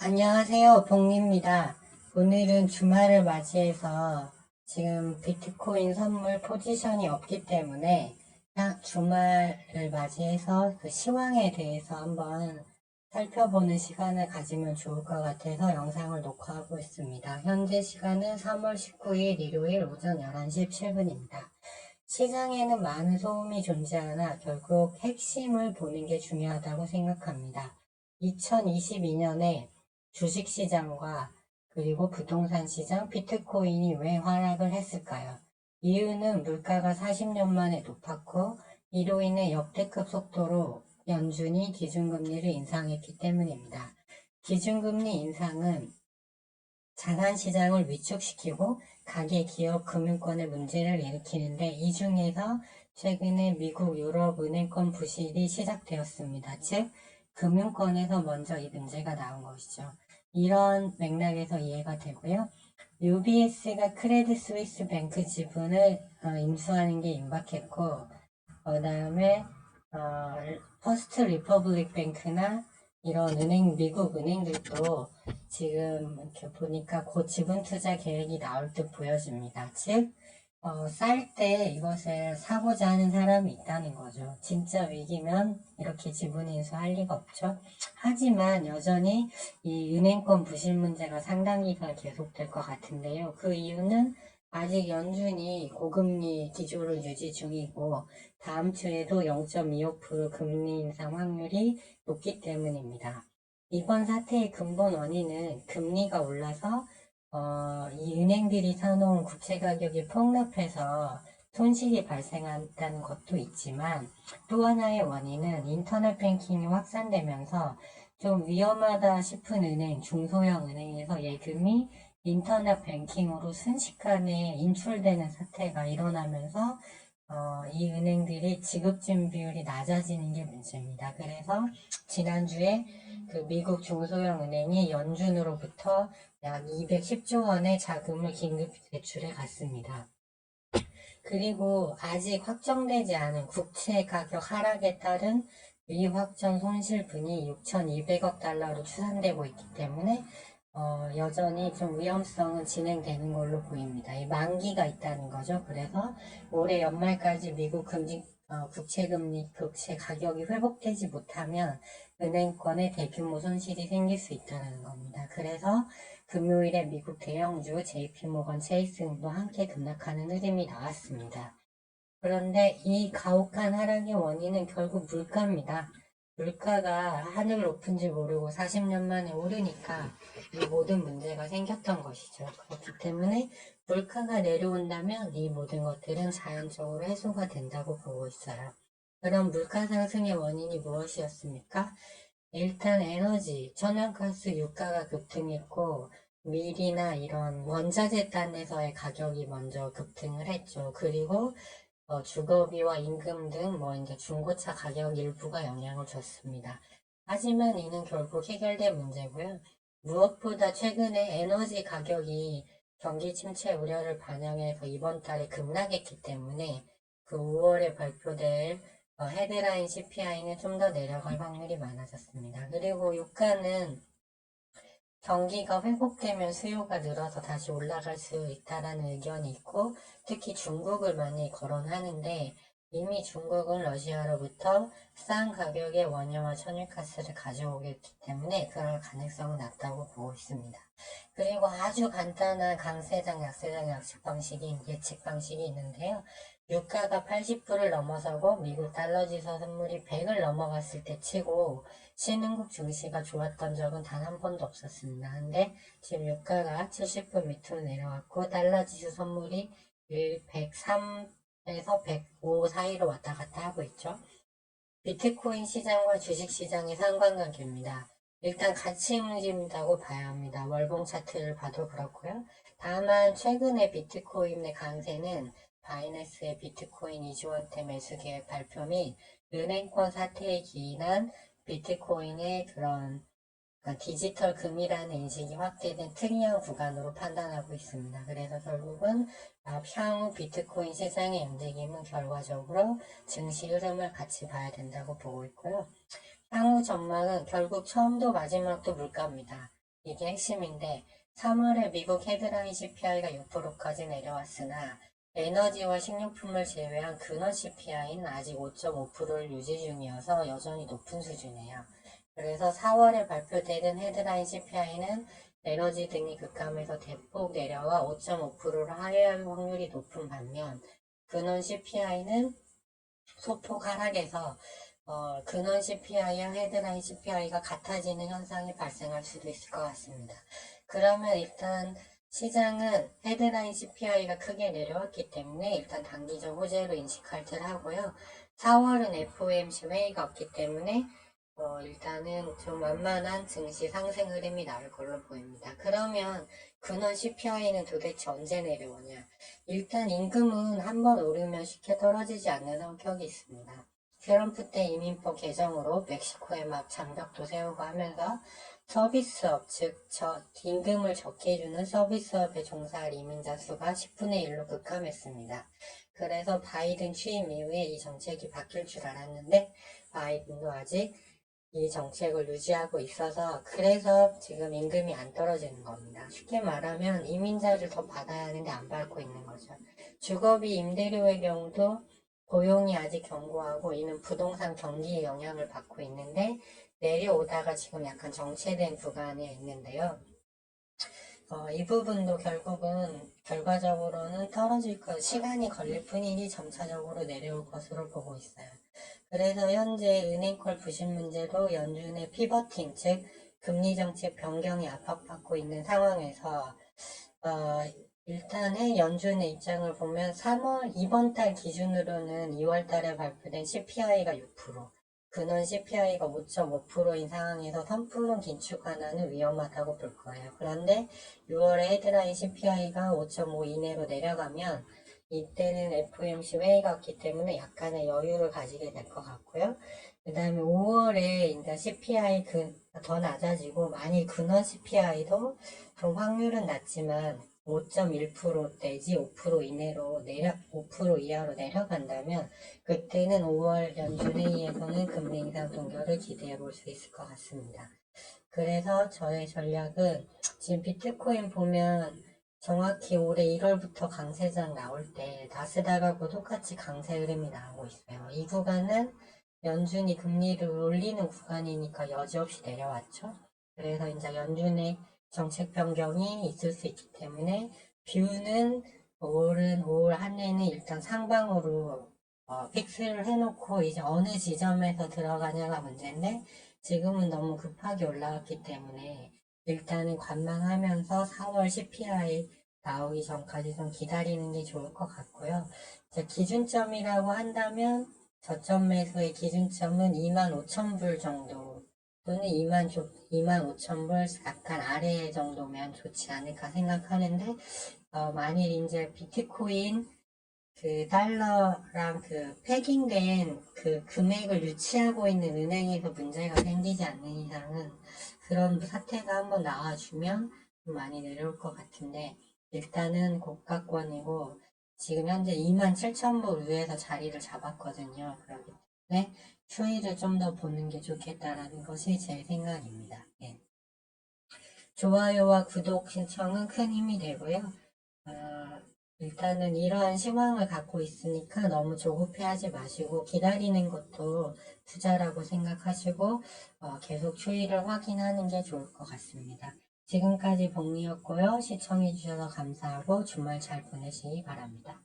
안녕하세요, 복리입니다. 오늘은 주말을 맞이해서 지금 비트코인 선물 포지션이 없기 때문에 딱 주말을 맞이해서 그 시황에 대해서 한번 살펴보는 시간을 가지면 좋을 것 같아서 영상을 녹화하고 있습니다. 현재 시간은 3월 19일 일요일 오전 11시 17분입니다. 시장에는 많은 소음이 존재하나 결국 핵심을 보는 게 중요하다고 생각합니다. 2022년에 주식시장과 그리고 부동산 시장, 비트코인이 왜 하락을 했을까요? 이유는 물가가 40년 만에 높았고 이로 인해 역대급 속도로 연준이 기준금리를 인상했기 때문입니다. 기준금리 인상은 자산시장을 위축시키고 가계, 기업, 금융권에 문제를 일으키는데 이 중에서 최근에 미국, 유럽 은행권 부실이 시작되었습니다. 즉, 금융권에서 먼저 이 문제가 나온 것이죠. 이런 맥락에서 이해가 되고요. UBS가 크레딧 스위스 뱅크 지분을 인수하는 게 임박했고, 그 다음에 퍼스트 리퍼블릭 뱅크나 이런 은행, 미국 은행들도 지금 이렇게 보니까 곧 지분 투자 계획이 나올 듯 보여집니다. 즉, 쌀 때 이것을 사고자 하는 사람이 있다는 거죠. 진짜 위기면 이렇게 지분 인수할 리가 없죠. 하지만 여전히 이 은행권 부실 문제가 상당 기간 계속될 것 같은데요. 그 이유는 아직 연준이 고금리 기조를 유지 중이고 다음 주에도 0.25% 금리 인상 확률이 높기 때문입니다. 이번 사태의 근본 원인은 금리가 올라서 이 은행들이 사놓은 국채 가격이 폭락해서 손실이 발생한다는 것도 있지만 또 하나의 원인은 인터넷 뱅킹이 확산되면서 좀 위험하다 싶은 은행, 중소형 은행에서 예금이 인터넷 뱅킹으로 순식간에 인출되는 사태가 일어나면서 이 은행들이 지급진 비율이 낮아지는 게 문제입니다. 그래서 지난주에 그 미국 중소형 은행이 연준으로부터 약 210조 원의 자금을 긴급 대출해 갔습니다. 그리고 아직 확정되지 않은 국채 가격 하락에 따른 미확정 손실분이 6,200억 달러로 추산되고 있기 때문에 여전히 좀 위험성은 진행되는 걸로 보입니다. 이 만기가 있다는 거죠. 그래서 올해 연말까지 미국 국채금리, 국채 가격이 회복되지 못하면 은행권에 대규모 손실이 생길 수 있다는 겁니다. 그래서 금요일에 미국 대형주 JP모건 체이스도 함께 급락하는 흐름이 나왔습니다. 그런데 이 가혹한 하락의 원인은 결국 물가입니다. 물가가 하늘 높은지 모르고 40년 만에 오르니까 이 모든 문제가 생겼던 것이죠. 그렇기 때문에 물가가 내려온다면 이 모든 것들은 자연적으로 해소가 된다고 보고 있어요. 그럼 물가 상승의 원인이 무엇이었습니까? 일단 에너지, 천연가스 유가가 급등했고 밀이나 이런 원자재 단에서의 가격이 먼저 급등을 했죠. 그리고 주거비와 임금 등 이제 중고차 가격 일부가 영향을 줬습니다. 하지만 이는 결국 해결된 문제고요. 무엇보다 최근에 에너지 가격이 경기 침체 우려를 반영해서 이번 달에 급락했기 때문에 그 5월에 발표될 헤드라인 CPI는 좀 더 내려갈 확률이 많아졌습니다. 그리고 유가는 경기가 회복되면 수요가 늘어서 다시 올라갈 수 있다라는 의견이 있고 특히 중국을 많이 거론하는데 이미 중국은 러시아로부터 싼 가격의 원유와 천연가스를 가져오겠기 때문에 그럴 가능성은 낮다고 보고 있습니다. 그리고 아주 간단한 강세장, 약세장 예측 방식이 있는데요. 유가가 80불을 넘어서고 미국 달러 지수 선물이 100을 넘어갔을 때 치고 신흥국 증시가 좋았던 적은 단 한 번도 없었습니다. 근데 지금 유가가 70불 밑으로 내려왔고 달러 지수 선물이 103에서 105 사이로 왔다 갔다 하고 있죠. 비트코인 시장과 주식 시장의 상관관계입니다. 일단 같이 움직인다고 봐야 합니다. 월봉 차트를 봐도 그렇고요. 다만 최근에 비트코인의 강세는 바이낸스의 비트코인 2조 원대 매수 계획 발표 및 은행권 사태에 기인한 비트코인의 그런 디지털 금이라는 인식이 확대된 특이한 구간으로 판단하고 있습니다. 그래서 결국은 향후 비트코인 시장의 움직임은 결과적으로 증시 흐름을 같이 봐야 된다고 보고 있고요. 향후 전망은 결국 처음도 마지막도 물가입니다. 이게 핵심인데 3월에 미국 헤드라인 CPI가 6%까지 내려왔으나 에너지와 식료품을 제외한 근원 CPI는 아직 5.5%를 유지 중이어서 여전히 높은 수준이에요. 그래서 4월에 발표되는 헤드라인 CPI는 에너지 등이 급감해서 대폭 내려와 5.5%를 하회할 확률이 높은 반면 근원 CPI는 소폭 하락해서 근원 CPI와 헤드라인 CPI가 같아지는 현상이 발생할 수도 있을 것 같습니다. 그러면 일단 시장은 헤드라인 CPI가 크게 내려왔기 때문에 일단 단기적 호재로 인식할 듯 하고요. 4월은 FOMC 회의가 없기 때문에 일단은 좀 완만한 증시 상승 흐름이 나올 걸로 보입니다. 그러면 근원 CPI는 도대체 언제 내려오냐? 일단 임금은 한번 오르면 쉽게 떨어지지 않는 성격이 있습니다. 트럼프 때 이민법 개정으로 멕시코에 막 장벽도 세우고 하면서 서비스업, 즉 임금을 적게 주는 서비스업에 종사할 이민자 수가 10분의 1로 급감했습니다. 그래서 바이든 취임 이후에 이 정책이 바뀔 줄 알았는데 바이든도 아직 이 정책을 유지하고 있어서 그래서 지금 임금이 안 떨어지는 겁니다. 쉽게 말하면 이민자를 더 받아야 하는데 안 받고 있는 거죠. 주거비 임대료의 경우도 고용이 아직 견고하고 이는 부동산 경기에 영향을 받고 있는데 내려오다가 지금 약간 정체된 구간에 있는데요. 이 부분도 결과적으로는 떨어질 시간이 걸릴 뿐이니 점차적으로 내려올 것으로 보고 있어요. 그래서 현재 은행권 부실 문제로 연준의 피버팅, 즉 금리 정책 변경이 압박받고 있는 상황에서 일단은 연준의 입장을 보면 3월 이번 달 기준으로는 2월 달에 발표된 CPI가 6%, 근원 CPI가 5.5%인 상황에서 선풍론 긴축 하나는 위험하다고 볼 거예요. 그런데 6월에 헤드라인 CPI가 5.5 이내로 내려가면 이때는 FOMC 회의가 없기 때문에 약간의 여유를 가지게 될 것 같고요. 그 다음에 5월에 이제 CPI 더 낮아지고 만일 근원 CPI도 좀 확률은 낮지만 5.1% 내지 5% 이내로 5% 이하로 내려간다면 그때는 5월 연준회의에서는 금리 인상 동결을 기대해 볼 수 있을 것 같습니다. 그래서 저의 전략은 지금 비트코인 보면 정확히 올해 1월부터 강세장 나올 때 나스닥하고 똑같이 강세 흐름이 나오고 있어요. 이 구간은 연준이 금리를 올리는 구간이니까 여지없이 내려왔죠. 그래서 이제 연준의 정책 변경이 있을 수 있기 때문에 뷰는 5월 한 해는 일단 상방으로 픽스를 해놓고 이제 어느 지점에서 들어가냐가 문제인데 지금은 너무 급하게 올라왔기 때문에 일단은 관망하면서 4월 CPI 나오기 전까지 좀 기다리는 게 좋을 것 같고요. 기준점이라고 한다면 저점 매수의 기준점은 25,000불 정도 또는 25,000불 약간 아래 정도면 좋지 않을까 생각하는데 만일 이제 비트코인 그 달러랑 그 패깅된 그 금액을 유치하고 있는 은행에서 문제가 생기지 않는 이상은 그런 사태가 한번 나와주면 좀 많이 내려올 것 같은데 일단은 고가권이고 지금 현재 27,000불 위에서 자리를 잡았거든요. 그렇기 때문에 추이를 좀 더 보는 게 좋겠다라는 것이 제 생각입니다. 예. 좋아요와 구독 신청은 큰 힘이 되고요. 일단은 이러한 시황을 갖고 있으니까 너무 조급해하지 마시고 기다리는 것도 투자라고 생각하시고 계속 추이를 확인하는 게 좋을 것 같습니다. 지금까지 복리였고요. 시청해주셔서 감사하고 주말 잘 보내시기 바랍니다.